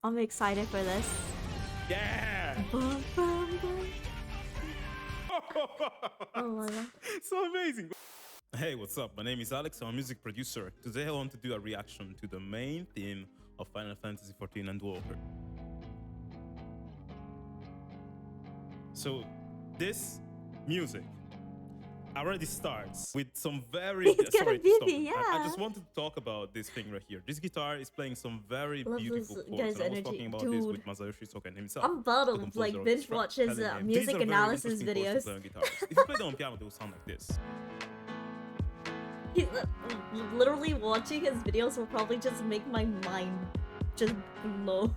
I'm excited for this. Yeah! Oh my god. So amazing! Hey, what's up? My name is Alex, I'm a music producer. Today I want to do a reaction to the main theme of Final Fantasy XIV Endwalker. So, this music already starts with some very It's gonna sorry to be stop. the I just wanted to talk about this thing right here. This guitar is playing some very Love beautiful this chords. guy's And I was energy, talking about this dude. with Masayoshi Soken himself. I'm about the to composer like of binge this track, watch his telling him, music "These are very analysis interesting chords to videos. play on guitars. If you play them on piano, they will sound like this." He's literally watching his videos will probably just make my mind just blow.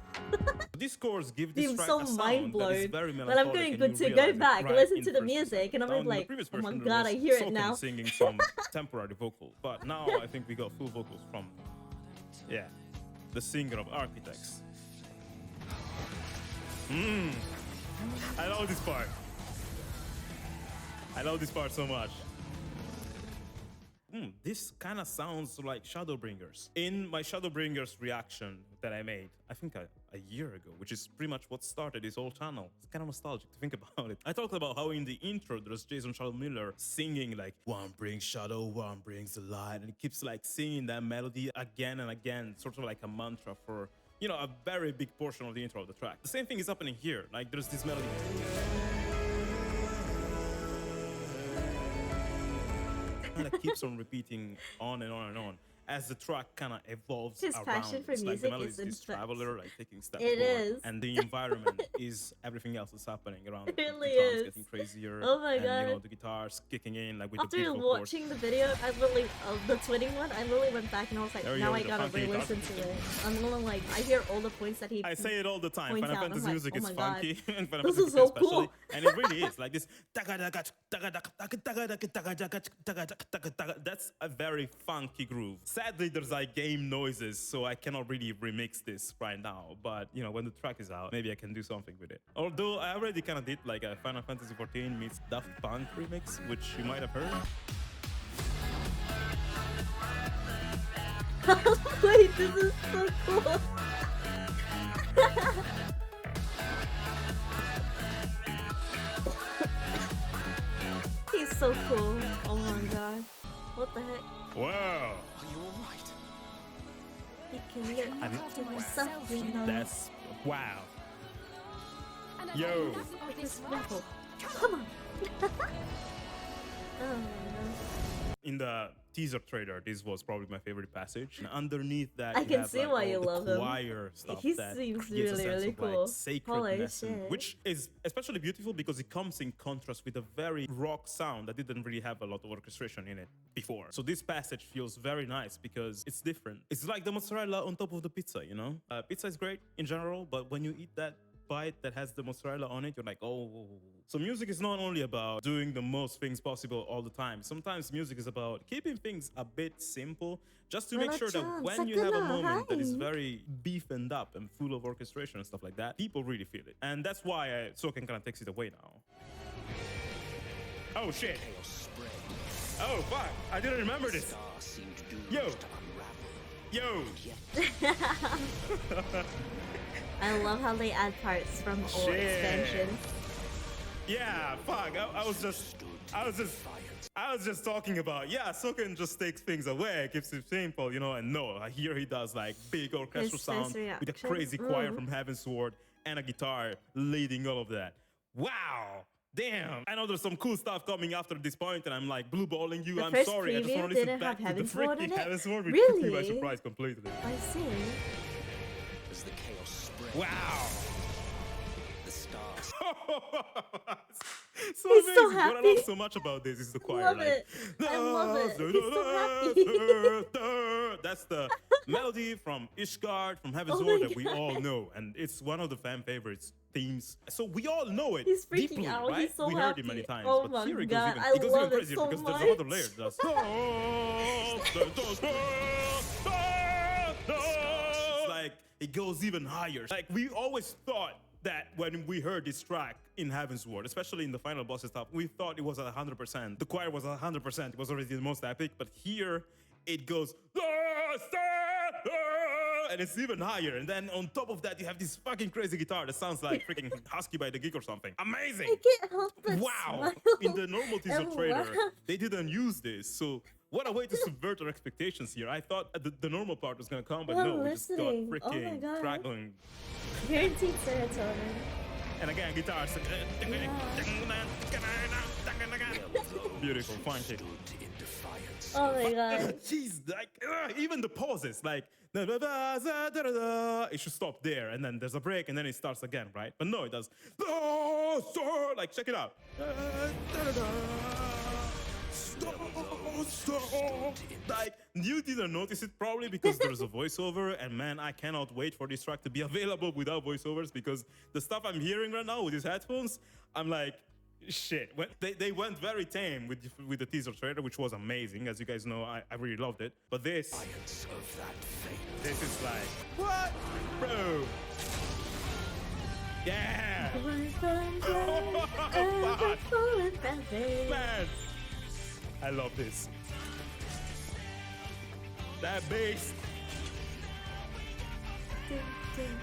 These chords give this I'm track so a mind sound that is blown. very But I'm melancholic, going and good you to go realize it back, right listen in to the the first music, and I'm Now, in the like, previous oh my version, there god, was I hear it Soken now. singing some temporary vocal, but now I think we got full vocals from, yeah, the singer of Architects. I love this part. I love this part so much. This kind of sounds like Shadowbringers. In my Shadowbringers reaction that I made, I think a year ago, which is pretty much what started this whole channel. It's kind of nostalgic to think about it. I talked about how in the intro there's Jason Shadow Miller singing like, "One brings shadow, one brings the light," and he keeps like singing that melody again and again, sort of like a mantra for, you know, a very big portion of the intro of the track. The same thing is happening here. Like there's this melody that keeps on repeating on and on and on as the track kind of evolves His around. passion for It's like the music melody is is this infectious. traveler, like taking steps It forward, is. and the environment is everything else that's happening around it. It really The drums is. getting crazier, Oh my and you know god. the guitars kicking in like with the After beautiful chords. watching the video, I literally, the twinning one, I literally went back and I was like, There you now go, I the gotta funky guitar. re-listen to it. I'm gonna like, I hear all the points that he I say it all the time. points Final out, Fantasy I'm like, music oh is my God. funky, and Final This Fantasy is so especially, cool. and it really is like this. That's a very funky groove. Sadly, there's like game noises, so I cannot really remix this right now. But you know, when the track is out, maybe I can do something with it. Although I already kind of did like a Final Fantasy XIV meets Daft Punk remix, which you might have heard. Wait, this is so cool. He's so cool. Oh my god. What the heck? Wow, He can get something on that's wow. Yo. this level. Come on. Oh my god. In the teaser trailer, this was probably my favorite passage. And underneath that, I you can have, see like, why all you the love him. choir stuff He that seems creates really, a sense really of cool. like sacredness, Holy shit. which is especially beautiful because it comes in contrast with a very rock sound that didn't really have a lot of orchestration in it before. So this passage feels very nice because it's different. It's like the mozzarella on top of the pizza, you know? Pizza is great in general, but when you eat that bite that has the mozzarella on it, you're like, oh. So music is not only about doing the most things possible all the time. Sometimes music is about keeping things a bit simple, just to make sure that when you have a moment that is very beefened up and full of orchestration and stuff like that, people really feel it. And that's why Soken kind of takes it away now. Oh shit. Oh fuck, I didn't remember this. Yo. Yo. I love how they add parts from old Shit. expansions. Yeah, fuck. I was just talking about, yeah, Soken just takes things away, keeps it simple, you know, and no, here he does like big orchestral His sound with a crazy choir from Heaven's Sword and a guitar leading all of that. Wow. Damn. I know there's some cool stuff coming after this point, and I'm like blue balling you. The I'm first sorry. I just preview want to listen didn't back have to the Heaven's Sword freaking in it? Heaven's Sword, which took me by Really? surprise completely. I see. Wow. So He's amazing. so What I happy. love so much about this is the choir. Love like, it. I love it. He's so happy. That's the melody from Ishgard, from Heaven's Oh Sword my that we all know, and it's one of the fan favorites themes. So we all know it. He's freaking deeply, out. Right? He's so we happy. heard it many times, Oh but my here it god, goes I even, love it crazier so because much. there's another layer. It's like it goes even higher. Like we always thought that when we heard this track in Heaven's Ward, especially in the final boss stuff, we thought it was at 100%. The choir was at 100%. It was already the most epic, but here it goes, and it's even higher. And then on top of that, you have this fucking crazy guitar that sounds like freaking Husky by the Geek or something. Amazing. I can't help but Wow. smile In the normal teaser and trailer, laugh. they didn't use this. So what a way to subvert our expectations here. I thought the normal part was gonna come, but Well, no, we just got listening. Oh my freaking God. crackling. Guaranteed serotonin. And again, guitars. Beautiful, fine kick. Oh my god. Jeez, like even the pauses, like it should stop there, and then there's a break, and then it starts again, right? But no, it does. Like check it out. Like you didn't notice it probably because there's a voiceover, and man, I cannot wait for this track to be available without voiceovers, because the stuff I'm hearing right now with these headphones, I'm like, shit. They went very tame with the teaser trailer, which was amazing. As you guys know, I really loved it. But this is like, what, bro? Yeah. Man, I love this. That bass.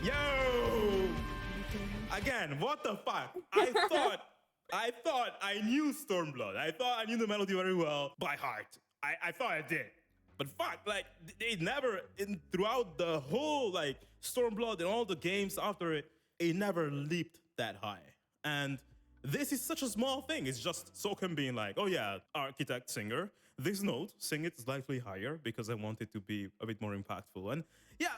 Yo. Again, what the fuck? I thought I knew Stormblood. I thought I knew the melody very well by heart. I thought I did. But fuck, like, they never, throughout the whole, like, Stormblood and all the games after it, it never leaped that high. And this is such a small thing. It's just Soken being like, oh yeah, architect, singer. This note, sing it slightly higher because I want it to be a bit more impactful. And yeah,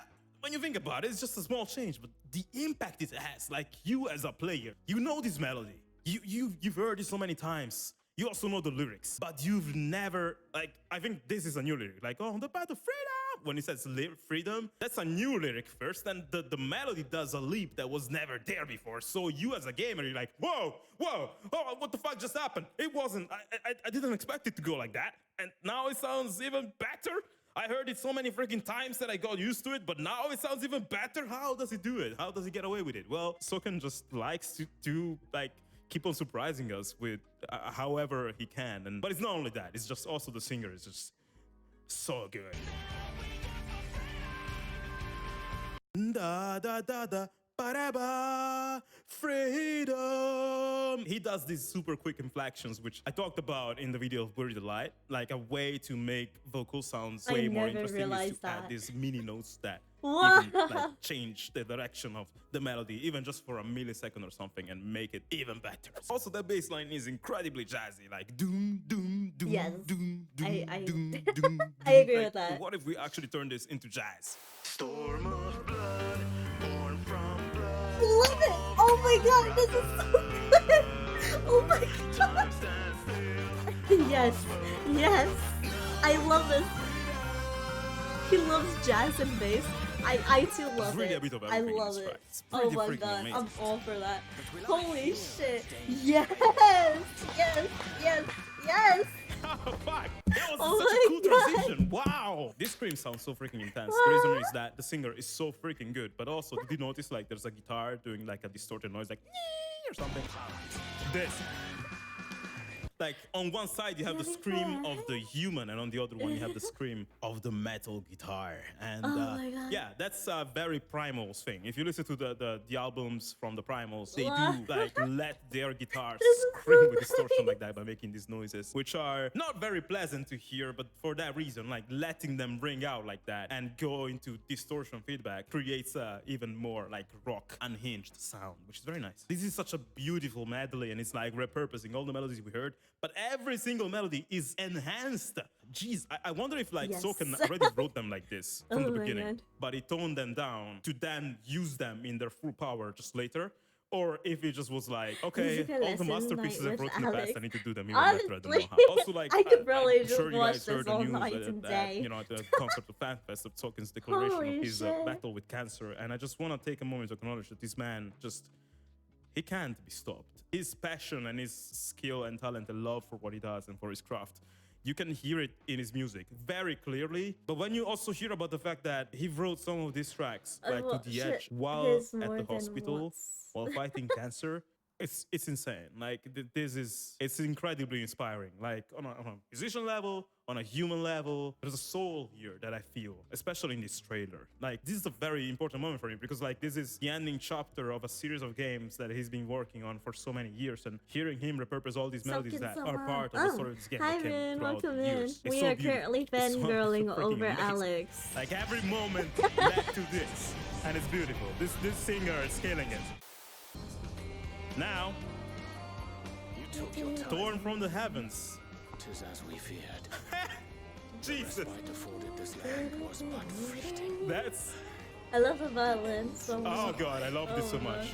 when you think about it, it's just a small change, but the impact it has, like you as a player, you know this melody. You've heard it so many times. You also know the lyrics, but you've never, like, I think this is a new lyric, like, oh, the path of freedom. When it says freedom, that's a new lyric first, and the melody does a leap that was never there before. So you as a gamer, you're like, whoa, oh, what the fuck just happened? It wasn't, I didn't expect it to go like that. And now it sounds even better. I heard it so many freaking times that I got used to it, but now it sounds even better. How does he do it? How does he get away with it? Well, Soken just likes to like, keep on surprising us with however he can. But it's not only that, it's just also the singer is just so good. Da da da da ba freedom. He does these super quick inflections, which I talked about in the video of Buried Alive, like a way to make vocal sounds way more interesting is to add these mini notes that even like change the direction of the melody, even just for a millisecond or something, and make it even better. Also, that bass line is incredibly jazzy, like doom doom doom yes. doom doom I doom doom. I agree like, with that. What if we actually turn this into jazz? Storm of blood, born from blood. Love it! Oh my god, this is so good! Oh my god! Yes, yes! I love this. He loves jazz and bass. I too love really it. A bit of I everything in love this it. track. It's Oh pretty my freaking god, amazing. I'm all for that. Holy shit! Yes! Yes! Yes! Yes! Oh, fuck. That was Oh such a my cool God. transition. Wow. This scream sounds so freaking intense. The reason is that the singer is so freaking good. But also, did you notice like there's a guitar doing like a distorted noise like or something? This. Like on one side you have the scream of the human, and on the other one you have the scream of the metal guitar. And my God. yeah, that's a very Primals thing. If you listen to the albums from the Primals, they do like let their guitars scream with distortion like that by making these noises, which are not very pleasant to hear, but for that reason, like letting them ring out like that and go into distortion feedback creates a even more like rock unhinged sound, which is very nice. This is such a beautiful medley, and it's like repurposing all the melodies we heard, but every single melody is enhanced. Jeez, I wonder if like Yes. Soken already wrote them like this from the Oh my beginning, God. but he toned them down to then use them in their full power just later. Or if it just was like, okay, Musical all the lesson masterpieces night I've wrote with in the past, Alex. I need to do them even better. I don't know Honestly, how. Also, like, I could probably I'm just sure you watch guys heard this the all news night that, and that, day. you know, at the concert of FanFest of Soken's declaration Holy of his shit. battle with cancer. And I just want to take a moment to acknowledge that this man just, he can't be stopped. His passion and his skill and talent and love for what he does and for his craft, you can hear it in his music very clearly. But when you also hear about the fact that he wrote some of these tracks like well, to the shit, edge while there's at more the than hospital once. while fighting cancer, it's insane. Like it's incredibly inspiring. Like on a musician level, on a human level. There's a soul here that I feel, especially in this trailer. Like, this is a very important moment for me because, like, this is the ending chapter of a series of games that he's been working on for so many years, and hearing him repurpose all these melodies that are part of the story of this game. Hi, that came Moon. throughout Welcome the in. years. It's We so are beautiful. currently It's so fangirling freaking over amazing. Alex. Like, every moment led to this, and it's beautiful. This singer is killing it. Now, You took your time. torn from the heavens. 'Tis as we feared. Jesus, Respite afforded this land was but fleeting. that's. I love the violin so much. Oh god, I love this so much.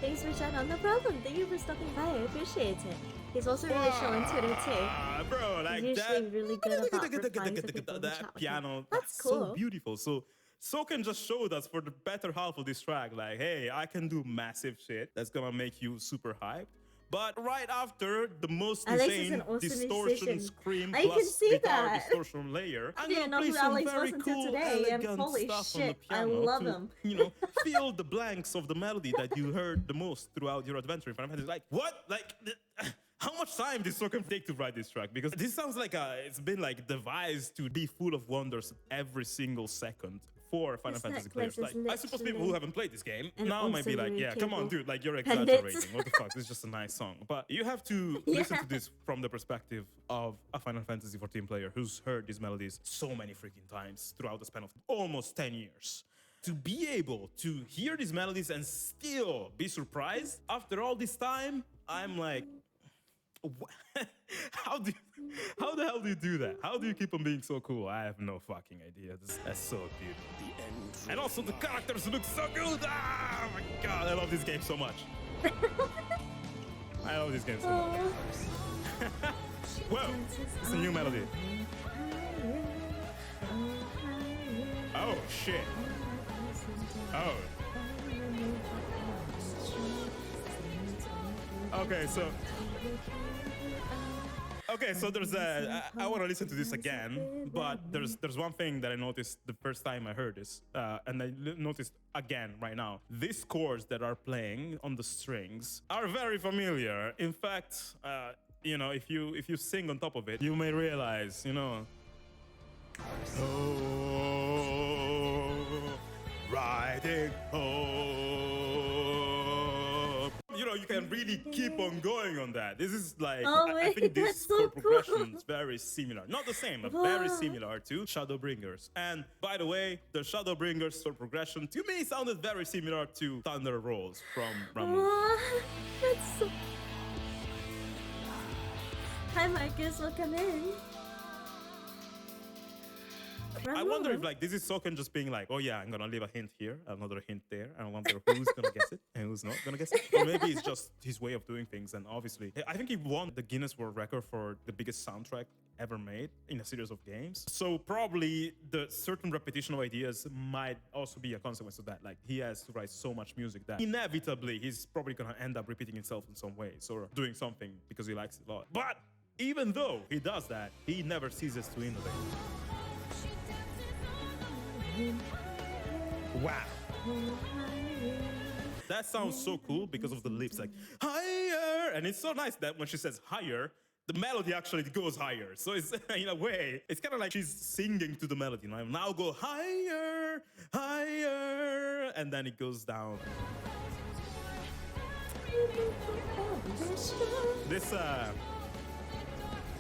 Thanks for chatting. No problem. Thank you for stopping by. I appreciate it. He's also really chill on Twitter too. Ah, bro, like He's usually that. really good about replying to people in the chat That with him. piano, That's so cool. beautiful. So Soken just showed us for the better half of this track, like, hey, I can do massive shit that's gonna make you super hyped. But right after the most Alex is insane an awesome distortion musician. scream I can plus see guitar that. distortion layer, I'm didn't gonna know play who some Alex very listened to cool, today, and elegant holy stuff on shit, the I piano love to, him. you know, fill the blanks of the melody that you heard the most throughout your adventure in Final Fantasy. Like, what? Like, how much time did Soken take to write this track? Because this sounds like it's been like devised to be full of wonders every single second for Final This Fantasy necklace players. is Like, I suppose people who literally haven't played this game an now might be like, awesome yeah, come on, cable. dude, like you're Pendants. exaggerating. What the fuck? This is just a nice song. But you have to listen Yeah. to this from the perspective of a Final Fantasy 14 player who's heard these melodies so many freaking times throughout the span of almost 10 years. To be able to hear these melodies and still be surprised after all this time, I'm like, how the hell do you do that? How do you keep on being so cool? I have no fucking idea. That's so beautiful. The end And also the characters look so good. Ah, my god, I love this game so much. I love this game so much. Whoa, it's a new melody. Oh shit. Oh. Okay, so there's I want to listen to this again, but there's one thing that I noticed the first time I heard this, and I noticed again right now. These chords that are playing on the strings are very familiar. In fact, you know, if you sing on top of it, you may realize, you know, oh, riding home. You know, you can really keep on going on that. This is like, Oh I wait, think this that's so chord progression cool. is very similar. Not the same, but very Wow. similar to Shadowbringers. And by the way, the Shadowbringers chord progression to me sounded very similar to Thunder Rolls from Ramon. Aw, that's so... Hi Marcus, welcome in. I wonder if like this is Soken just being like, oh yeah, I'm gonna leave a hint here, another hint there, and I wonder who's gonna guess it and who's not gonna guess it. Or maybe it's just his way of doing things. And obviously, I think he won the Guinness World Record for the biggest soundtrack ever made in a series of games. So probably the certain repetition of ideas might also be a consequence of that. Like he has to write so much music that inevitably he's probably gonna end up repeating himself in some ways or doing something because he likes it a lot. But even though he does that, he never ceases to innovate. Wow. That sounds so cool because of the lips, like higher, and it's so nice that when she says higher, the melody actually goes higher. So it's in a way, it's kind of like she's singing to the melody. You know? Now go higher, higher, and then it goes down. This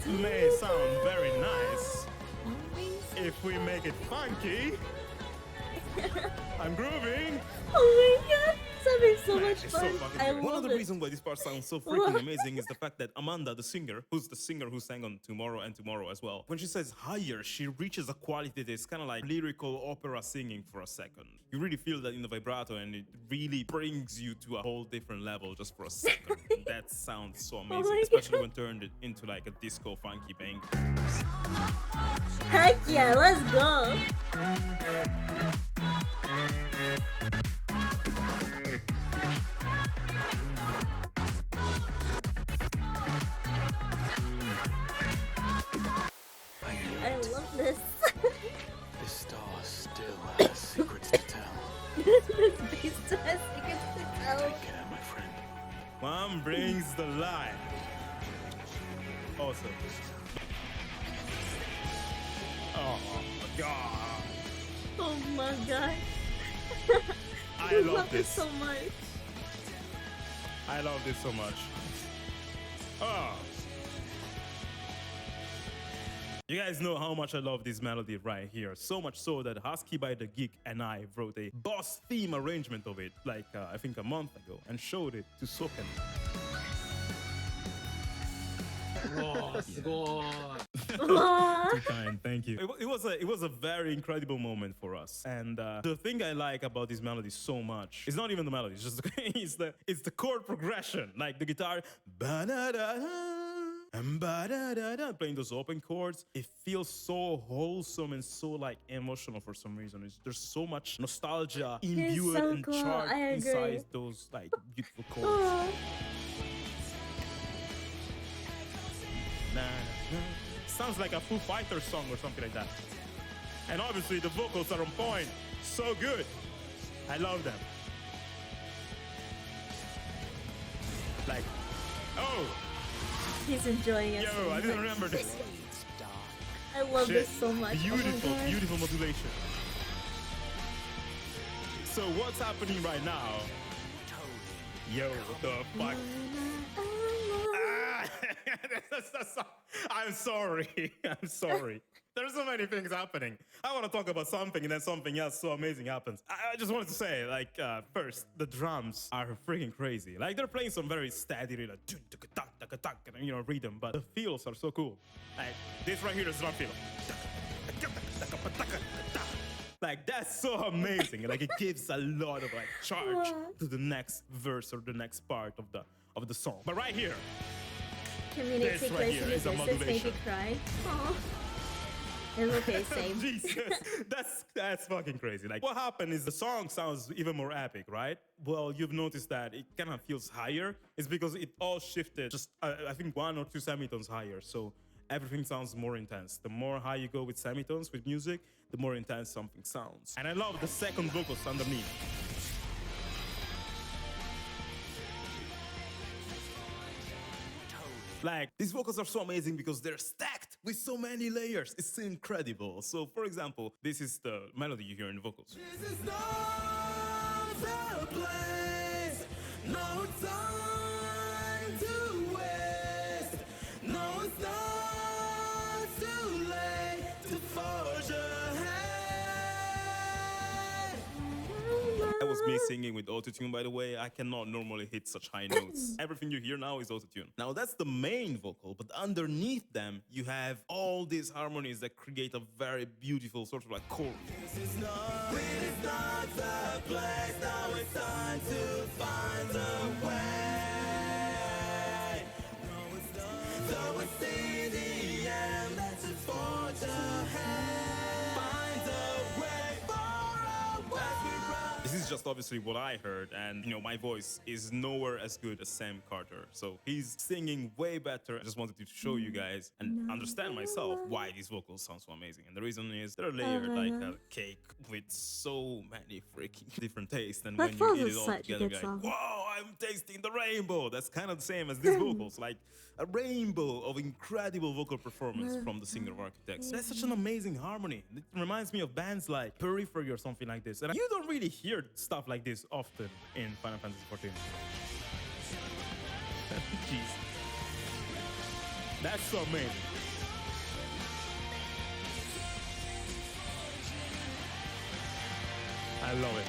may sound very nice if we make it funky. I'm grooving. Oh my god, it's having so Man, much it's so fun. fucking I good. One of love the it. reasons why this part sounds so freaking amazing is the fact that Amanda, the singer, who's the singer who sang on Tomorrow and Tomorrow as well, when she says higher, she reaches a quality that's kind of like lyrical opera singing for a second. You really feel that in the vibrato, and it really brings you to a whole different level just for a second. That sounds so amazing, my especially God. when turned into like a disco funky bang. Heck yeah, let's go. I love this. This star still has secrets to tell. This beast has secrets to tell. Take care, my friend. One brings the light. Awesome. god. Oh my god. I love this this. so much. I love this so much. Oh. You guys know how much I love this melody right here. So much so that Husky by the Geek and I wrote a boss theme arrangement of it, like I think a month ago, and showed it to Soken. Whoa, すごい。 Too kind, thank you. It was a very incredible moment for us. And the thing I like about this melody so much is not even the melody, it's just it's the chord progression, like the guitar and playing those open chords. It feels so wholesome and so like emotional for some reason. There's so much nostalgia imbued so and cool. charged I agree. inside those like beautiful chords. Aw. Nah, nah. Sounds like a Foo Fighters song or something like that. And obviously the vocals are on point. So good. I love them. Like, oh, He's enjoying it. yo, so I didn't much. remember this. I love Shit. this so much. Oh my Beautiful, God. beautiful modulation. So what's happening right now? Yo, what the fuck? Ah, I'm sorry. I'm sorry. There's so many things happening. I want to talk about something and then something else so amazing happens. I just wanted to say, like, first, the drums are freaking crazy. Like, they're playing some very steady, like, you know, rhythm, but the feels are so cool. Like, this right here is drum feel. Like, that's so amazing. Like, it gives a lot of like charge to the next verse or the next part of the song. But right here, Community This right close here to is a this made me motivation. cry. Aw. It's okay, same. Jesus, that's fucking crazy. Like, what happened is the song sounds even more epic, right? Well, you've noticed that it kind of feels higher. It's because it all shifted just, I think, 1 or 2 semitones higher. So everything sounds more intense. The more high you go with semitones with music, the more intense something sounds. And I love the second vocals underneath. Like, these vocals are so amazing because they're stacked with so many layers. It's incredible. So, for example, this is the melody you hear in the vocals. This is not the place, no time to waste. No, it's not too late to forge ahead. That was me singing with autotune, by the way. I cannot normally hit such high notes. Everything you hear now is autotune. Now, that's the main vocal, but underneath them, you have all these harmonies that create a very beautiful sort of like chord. This is not the place, now it's time to find a way. No, it's not. Though we see the end, let's just forge ahead. Find a way for our way. This is just obviously what I heard, and you know, my voice is nowhere as good as Sam Carter. So he's singing way better. I just wanted to show you guys and understand myself why these vocals sound so amazing. And the reason is they're layered like a cake with so many freaking different tastes. And when you Footfalls eat is it all such a together, good you're song. like, whoa, I'm tasting the rainbow. That's kind of the same as these vocals, like a rainbow of incredible vocal performance from the singer of Architects. That's such an amazing harmony. It reminds me of bands like Periphery or something like this. And you don't really hear stuff like this often in Final Fantasy XIV. Jeez. That's so amazing. I love it.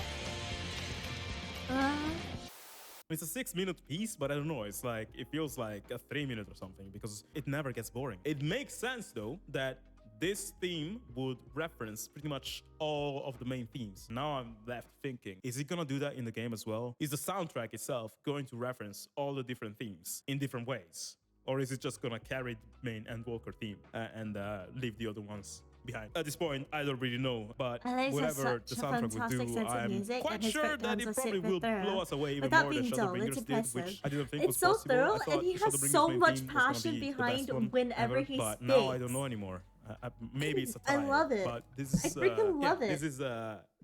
It's a 6-minute piece, but I don't know. It's like, it feels like a 3-minute or something because it never gets boring. It makes sense though that this theme would reference pretty much all of the main themes. Now I'm left thinking, is it gonna do that in the game as well? Is the soundtrack itself going to reference all the different themes in different ways? Or is it just gonna carry the main Endwalker theme and leave the other ones behind? At this point, I don't really know, but Alex has whatever the such a soundtrack will fantastic do, sense of I'm music, quite and his sure that breakdowns it are probably super will thorough. blow us away even Without more than being dull, Shadowbringers it's did, impressive. which I didn't think It's was so possible. thorough, I thought and he has Shadowbringers' so main much theme was gonna passion be the best behind one whenever ever, he but now I spits. don't know anymore. Maybe it's a tie. I love it. But this is, I freaking love yeah, it. This is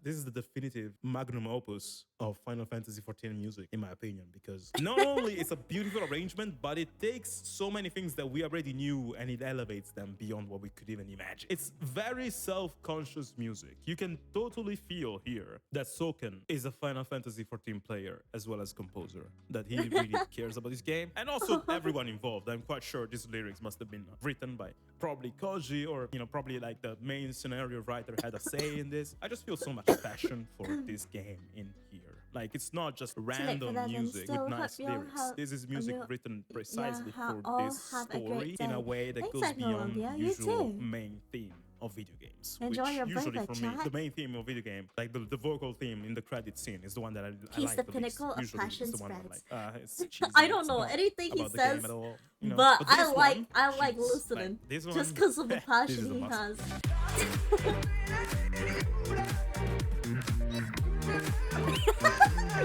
this is the definitive magnum opus of Final Fantasy XIV music, in my opinion, because not only it's a beautiful arrangement, but it takes so many things that we already knew and it elevates them beyond what we could even imagine. It's very self-conscious music. You can totally feel here that Soken is a Final Fantasy XIV player as well as composer, that he really cares about this game, and also everyone involved. I'm quite sure these lyrics must have been written by probably Koji, or probably like the main scenario writer had a say in this. I just feel so much passion for this game in here. Like, it's not just random music with nice lyrics. This is music written precisely for this story in a way that goes beyond the usual main theme of video games. Enjoy which your usually birthday, for me, chat. the main theme of video game, like the vocal theme in the credit scene, is the one that I He's like the least. pinnacle of Usually passion it's the one I spreads. like. It's cheesy, I don't it's know not anything he about the game says, at all, but this I like one, jeez, listening like, this just one, because of the this passion is a he must. has.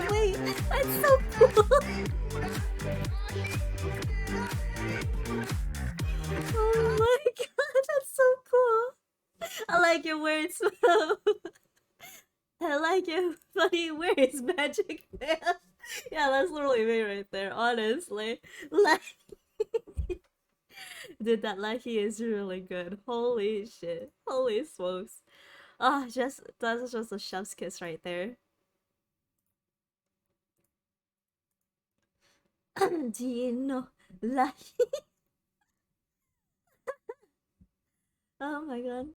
Wait, that's so cool. Oh my god, that's so cool. I like your words. I like your funny words, Magic Man. Yeah, that's literally me right there, honestly. Like, dude, that Lucky is really good. Holy shit. Holy smokes. Ah, that's just a chef's kiss right there. Do you know Lucky? Oh my god.